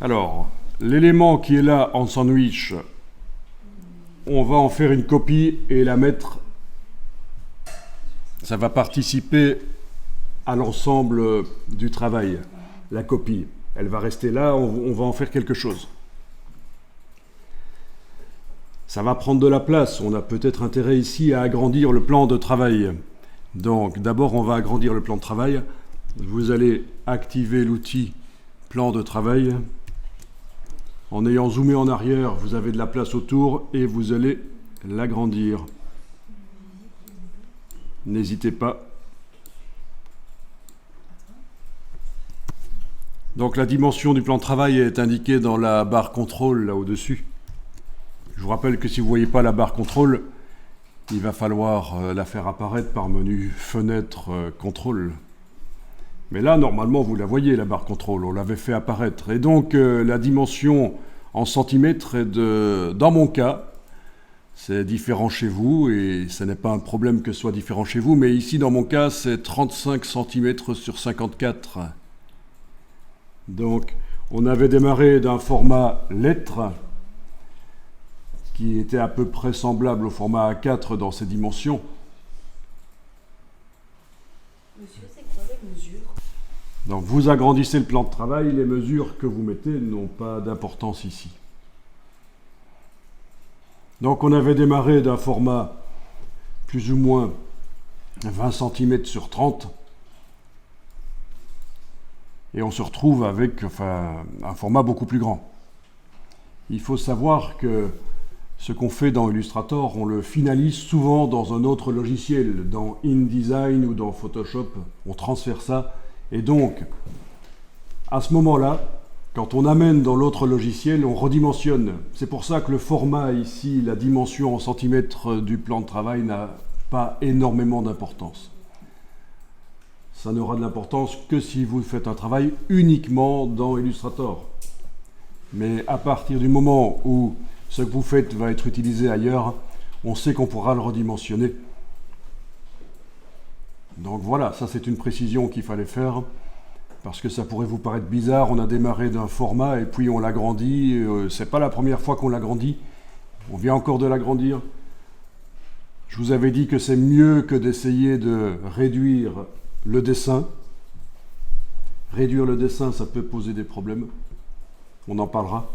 Alors, l'élément qui est là en sandwich, on va en faire une copie et la mettre. Ça va participer à l'ensemble du travail, la copie. Elle va rester là, on va en faire quelque chose. Ça va prendre de la place. On a peut-être intérêt ici à agrandir le plan de travail. Donc, d'abord, on va agrandir le plan de travail. Vous allez activer l'outil plan de travail. En ayant zoomé en arrière, vous avez de la place autour et vous allez l'agrandir. N'hésitez pas. Donc la dimension du plan de travail est indiquée dans la barre contrôle là au-dessus. Je vous rappelle que si vous ne voyez pas la barre contrôle, il va falloir la faire apparaître par menu fenêtre contrôle. Mais là, normalement, vous la voyez, la barre contrôle, on l'avait fait apparaître. Et donc, la dimension en centimètres est dans mon cas, c'est différent chez vous, et ce n'est pas un problème que ce soit différent chez vous, mais ici, dans mon cas, c'est 35 cm sur 54. Donc, on avait démarré d'un format lettre, qui était à peu près semblable au format A4 dans ses dimensions. Monsieur, c'est quoi les mesures? Donc vous agrandissez le plan de travail, les mesures que vous mettez n'ont pas d'importance ici. Donc on avait démarré d'un format plus ou moins 20 cm sur 30 et on se retrouve avec un format beaucoup plus grand. Il faut savoir que ce qu'on fait dans Illustrator, on le finalise souvent dans un autre logiciel, dans InDesign ou dans Photoshop, on transfère ça. Et donc, à ce moment-là, quand on amène dans l'autre logiciel, on redimensionne. C'est pour ça que le format ici, la dimension en centimètres du plan de travail n'a pas énormément d'importance. Ça n'aura de l'importance que si vous faites un travail uniquement dans Illustrator. Mais à partir du moment où ce que vous faites va être utilisé ailleurs, on sait qu'on pourra le redimensionner. Donc voilà, ça c'est une précision qu'il fallait faire, parce que ça pourrait vous paraître bizarre, on a démarré d'un format et puis on l'agrandit, c'est pas la première fois qu'on l'agrandit, on vient encore de l'agrandir. Je vous avais dit que c'est mieux que d'essayer de réduire le dessin. Réduire le dessin, ça peut poser des problèmes, on en parlera.